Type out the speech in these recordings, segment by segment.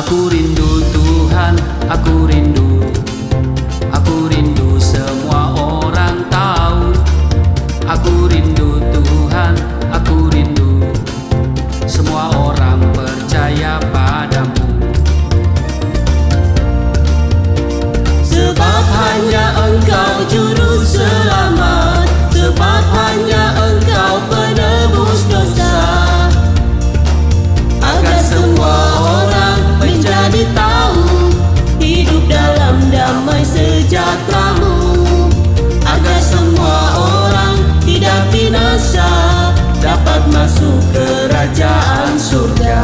Aku rindu Tuhan, aku rindu. Aku rindu semua orang tahu. Aku rindu Tuhan, aku rindu. Semua orang percaya padamu. Sebab hanya Engkau juru selamat, sebab hanya Engkau penebus dosa. Agar semua orang menjadi tahu hidup dalam damai sejahtera-Mu. Agar semua orang tidak binasa, dapat masuk kerajaan surga.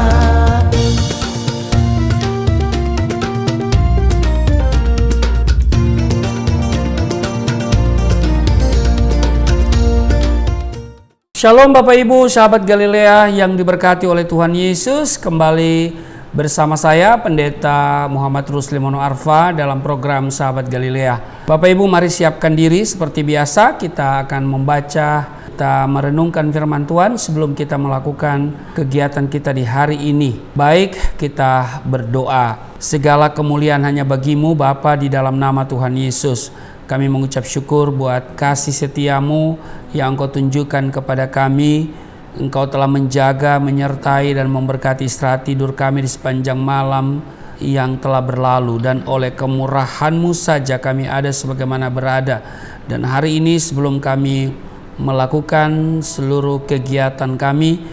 Shalom Bapak Ibu, sahabat Galilea yang diberkati oleh Tuhan Yesus. Kembali bersama saya Pendeta Muhammad Rusli Mono Arfa dalam program Sahabat Galilea. Bapak Ibu, mari siapkan diri seperti biasa. Kita akan membaca, kita merenungkan firman Tuhan sebelum kita melakukan kegiatan kita di hari ini. Baik, kita berdoa. Segala kemuliaan hanya bagi-Mu Bapa, di dalam nama Tuhan Yesus. Kami mengucap syukur buat kasih setia-Mu yang Engkau tunjukkan kepada kami. Engkau telah menjaga, menyertai dan memberkati istirahat tidur kami di sepanjang malam yang telah berlalu. Dan oleh kemurahan-Mu saja kami ada sebagaimana berada. Dan hari ini sebelum kami melakukan seluruh kegiatan kami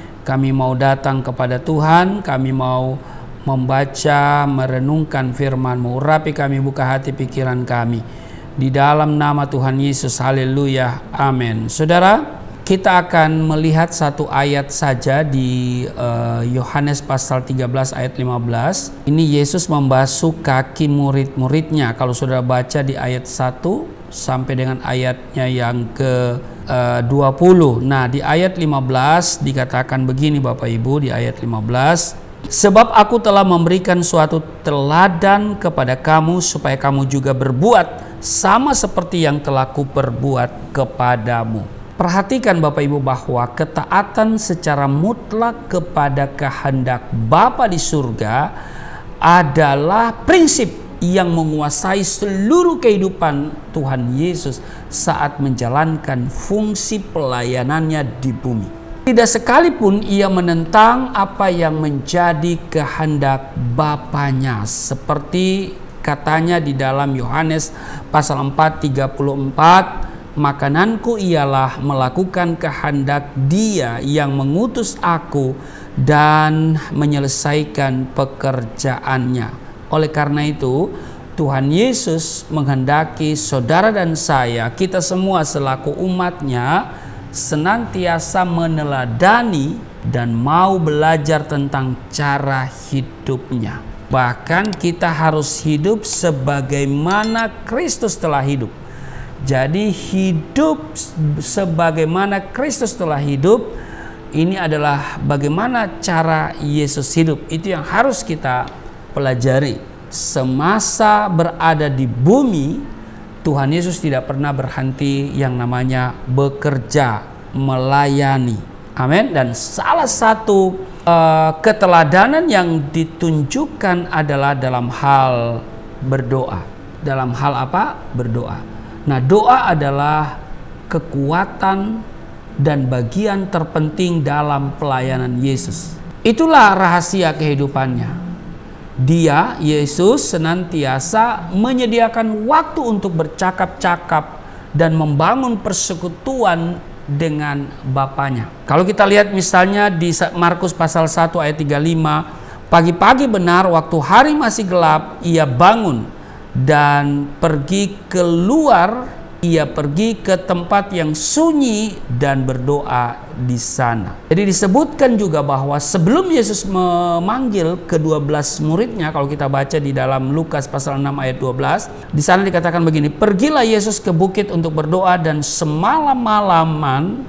mau datang kepada Tuhan. Kami mau membaca, merenungkan firman-Mu. Urapi kami, buka hati pikiran kami. Di dalam nama Tuhan Yesus, haleluya, amin. Saudara, kita akan melihat satu ayat saja di Yohanes pasal 13 ayat 15. Ini Yesus membasuh kaki murid-muridnya. Kalau saudara baca di ayat 1 sampai dengan ayatnya yang ke 20. Nah, di ayat 15 dikatakan begini Bapak Ibu, di ayat 15. Sebab aku telah memberikan suatu teladan kepada kamu supaya kamu juga berbuat sama seperti yang telah kuperbuat kepadamu. Perhatikan Bapak Ibu bahwa ketaatan secara mutlak kepada kehendak Bapa di surga adalah prinsip yang menguasai seluruh kehidupan Tuhan Yesus saat menjalankan fungsi pelayanannya di bumi. Tidak sekalipun ia menentang apa yang menjadi kehendak Bapanya, seperti katanya di dalam Yohanes pasal 4:34, makananku ialah melakukan kehendak Dia yang mengutus aku dan menyelesaikan pekerjaannya. Oleh karena itu, Tuhan Yesus menghendaki saudara dan saya, kita semua selaku umatnya, senantiasa meneladani dan mau belajar tentang cara hidupnya. Bahkan kita harus hidup sebagaimana Kristus telah hidup. Jadi hidup sebagaimana Kristus telah hidup, ini adalah bagaimana cara Yesus hidup. Itu yang harus kita pelajari. Semasa berada di bumi, Tuhan Yesus tidak pernah berhenti yang namanya bekerja, melayani. Amin. Dan salah satu keteladanan yang ditunjukkan adalah dalam hal berdoa. Dalam hal apa? Berdoa. Nah, doa adalah kekuatan dan bagian terpenting dalam pelayanan Yesus. Itulah rahasia kehidupannya. Dia, Yesus, senantiasa menyediakan waktu untuk bercakap-cakap dan membangun persekutuan dengan Bapanya. Kalau kita lihat misalnya di Markus pasal 1 ayat 35, pagi-pagi benar waktu hari masih gelap, ia bangun dan pergi keluar, ia pergi ke tempat yang sunyi dan berdoa di sana. Jadi disebutkan juga bahwa sebelum Yesus memanggil ke-12 muridnya, kalau kita baca di dalam Lukas pasal 6 ayat 12, di sana dikatakan begini, pergilah Yesus ke bukit untuk berdoa dan semalam-malaman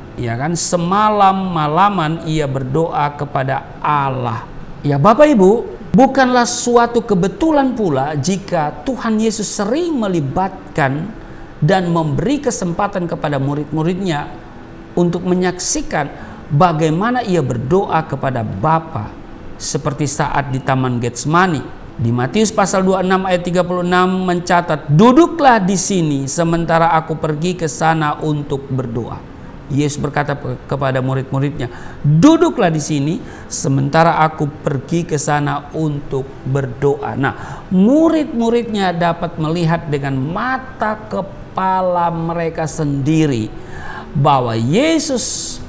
ia berdoa kepada Allah. Ya Bapak Ibu, bukanlah suatu kebetulan pula jika Tuhan Yesus sering melibatkan dan memberi kesempatan kepada murid-muridnya untuk menyaksikan bagaimana ia berdoa kepada Bapa, seperti saat di Taman Getsemani. Di Matius pasal 26 ayat 36 mencatat, "Duduklah di sini sementara aku pergi ke sana untuk berdoa." Yesus berkata kepada murid-muridnya, "Duduklah di sini sementara aku pergi ke sana untuk berdoa." Nah, murid-muridnya dapat melihat dengan mata kepala mereka sendiri bahwa Yesus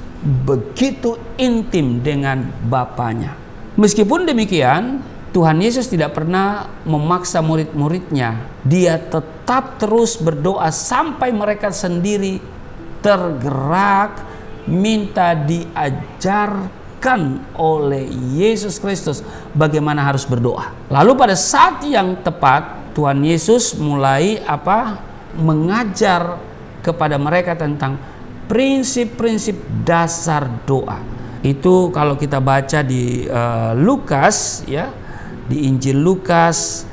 begitu intim dengan Bapanya. Meskipun demikian, Tuhan Yesus tidak pernah memaksa murid-muridnya. Dia tetap terus berdoa sampai mereka sendiri tergerak minta diajarkan oleh Yesus Kristus bagaimana harus berdoa. Lalu pada saat yang tepat Tuhan Yesus mulai mengajar kepada mereka tentang prinsip-prinsip dasar doa. Itu kalau kita baca di Lukas, ya, di Injil Lukas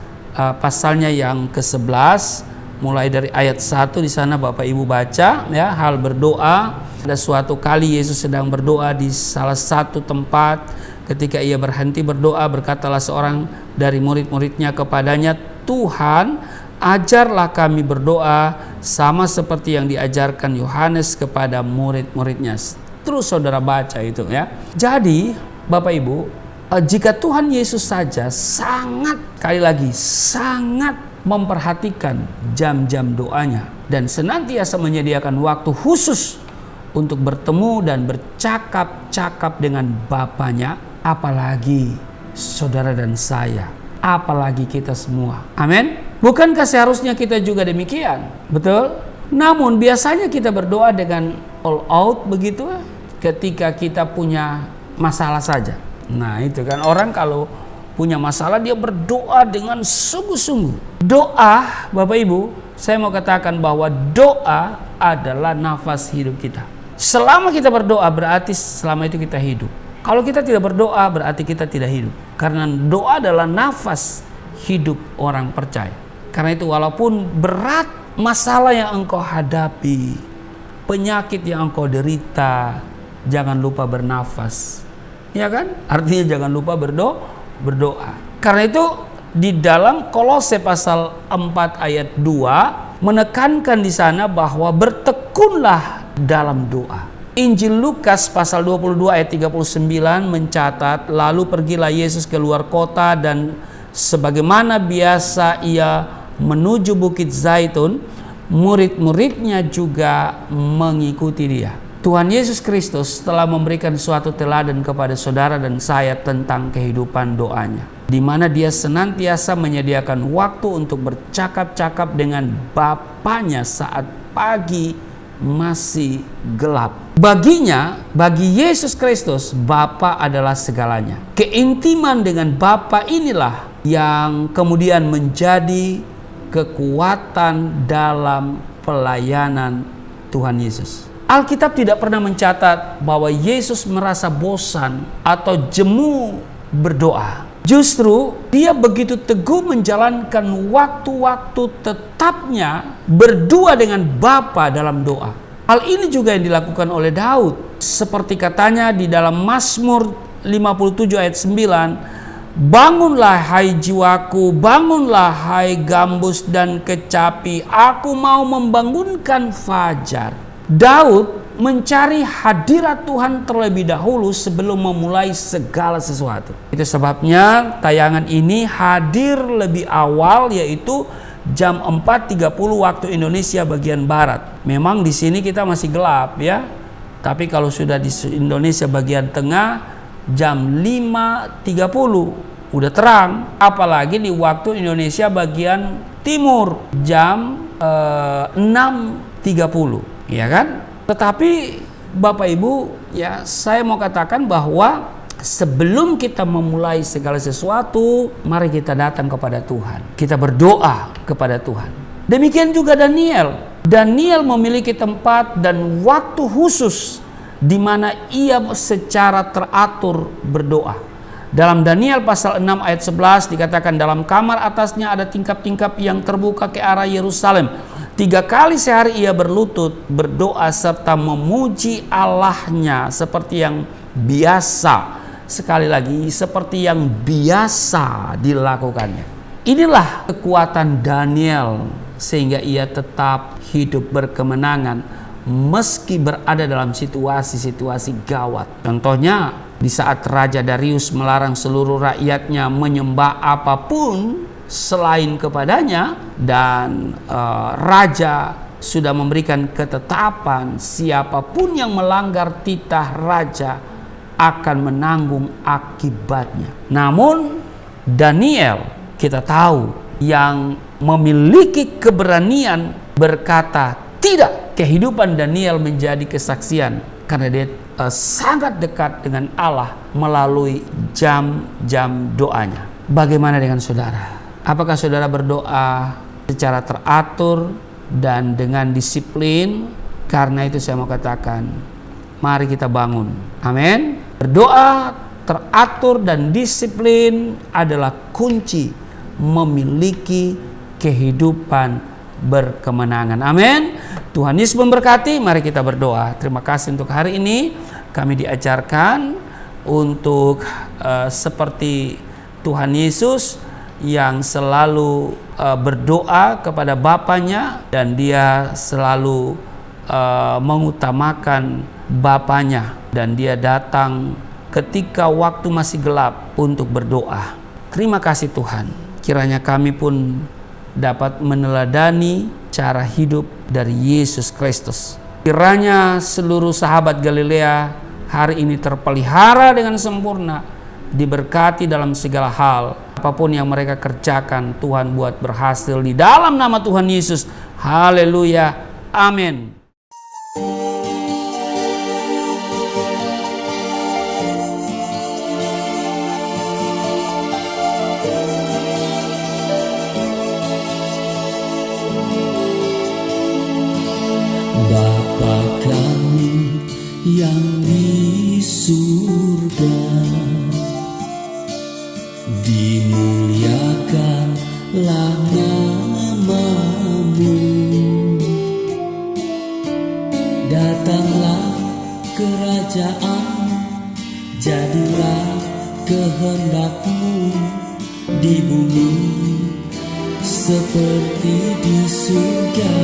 pasalnya yang ke-11 mulai dari ayat 1 di sana Bapak Ibu baca, ya, hal berdoa. Ada suatu kali Yesus sedang berdoa di salah satu tempat. Ketika ia berhenti berdoa, berkatalah seorang dari murid-muridnya kepadanya, "Tuhan, ajarlah kami berdoa sama seperti yang diajarkan Yohanes kepada murid-muridnya." Terus saudara baca itu, ya. Jadi Bapak Ibu, jika Tuhan Yesus saja sangat memperhatikan jam-jam doanya dan senantiasa menyediakan waktu khusus untuk bertemu dan bercakap-cakap dengan Bapanya, apalagi saudara dan saya, apalagi kita semua. Amin. Bukankah seharusnya kita juga demikian? Betul? Namun biasanya kita berdoa dengan all out begitu ketika kita punya masalah saja. Nah, itu kan orang kalau punya masalah dia berdoa dengan sungguh-sungguh. Doa, Bapak Ibu, saya mau katakan bahwa doa adalah nafas hidup kita. Selama kita berdoa berarti selama itu kita hidup. Kalau kita tidak berdoa berarti kita tidak hidup. Karena doa adalah nafas hidup orang percaya. Karena itu walaupun berat masalah yang engkau hadapi, penyakit yang engkau derita, jangan lupa bernafas. Ya kan? Artinya jangan lupa berdoa. Karena itu di dalam Kolose pasal 4 ayat 2 menekankan di sana bahwa bertekunlah dalam doa. Injil Lukas pasal 22 ayat 39 mencatat, "Lalu pergilah Yesus keluar kota dan sebagaimana biasa ia menuju Bukit Zaitun, murid-muridnya juga mengikuti dia." Tuhan Yesus Kristus telah memberikan suatu teladan kepada saudara dan saya tentang kehidupan doanya, di mana dia senantiasa menyediakan waktu untuk bercakap-cakap dengan Bapanya saat pagi masih gelap. Bagi Yesus Kristus, Bapa adalah segalanya. Keintiman dengan Bapa inilah yang kemudian menjadi kekuatan dalam pelayanan Tuhan Yesus. Alkitab tidak pernah mencatat bahwa Yesus merasa bosan atau jemu berdoa. Justru dia begitu teguh menjalankan waktu-waktu tetapnya berdua dengan Bapa dalam doa. Hal ini juga yang dilakukan oleh Daud. Seperti katanya di dalam Mazmur 57 ayat 9, "Bangunlah hai jiwaku, bangunlah hai gambus dan kecapi, aku mau membangunkan fajar." Daud mencari hadirat Tuhan terlebih dahulu sebelum memulai segala sesuatu. Itu sebabnya tayangan ini hadir lebih awal, yaitu jam 4.30 waktu Indonesia bagian Barat. Memang di sini kita masih gelap, ya. Tapi kalau sudah di Indonesia bagian tengah jam 5.30 udah terang. Apalagi di waktu Indonesia bagian timur jam 6.30. Ya kan? Tetapi Bapak Ibu, ya, saya mau katakan bahwa sebelum kita memulai segala sesuatu, mari kita datang kepada Tuhan. Kita berdoa kepada Tuhan. Demikian juga Daniel. Daniel memiliki tempat dan waktu khusus di mana ia secara teratur berdoa. Dalam Daniel pasal 6 ayat 11 dikatakan, "Dalam kamar atasnya ada tingkap-tingkap yang terbuka ke arah Yerusalem. 3 kali sehari ia berlutut, berdoa serta memuji Allahnya seperti yang biasa sekali lagi seperti yang biasa dilakukannya. Inilah kekuatan Daniel sehingga ia tetap hidup berkemenangan meski berada dalam situasi-situasi gawat. Contohnya di saat Raja Darius melarang seluruh rakyatnya menyembah apapun selain kepadanya, dan raja sudah memberikan ketetapan siapapun yang melanggar titah raja akan menanggung akibatnya. Namun Daniel, kita tahu, yang memiliki keberanian berkata tidak. Kehidupan Daniel menjadi kesaksian karena dia sangat dekat dengan Allah melalui jam-jam doanya. Bagaimana dengan saudara? Apakah saudara berdoa secara teratur dan dengan disiplin? Karena itu saya mau katakan, mari kita bangun. Amin. Berdoa teratur dan disiplin adalah kunci memiliki kehidupan berkemenangan. Amin. Tuhan Yesus memberkati. Mari kita berdoa. Terima kasih untuk hari ini. Kami diajarkan untuk seperti Tuhan Yesus yang selalu berdoa kepada Bapanya, dan dia selalu mengutamakan Bapanya, dan dia datang ketika waktu masih gelap untuk berdoa. Terima kasih Tuhan. Kiranya kami pun dapat meneladani cara hidup dari Yesus Kristus. Kiranya seluruh sahabat Galilea hari ini terpelihara dengan sempurna, diberkati dalam segala hal. Apapun yang mereka kerjakan, Tuhan buat berhasil di dalam nama Tuhan Yesus. Haleluya. Amin. Bapa kami yang di surga, dimuliakanlah nama-Mu. Datanglah kerajaan, jadilah kehendak-Mu di bumi seperti di surga.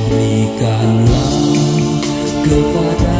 Berikanlah kepada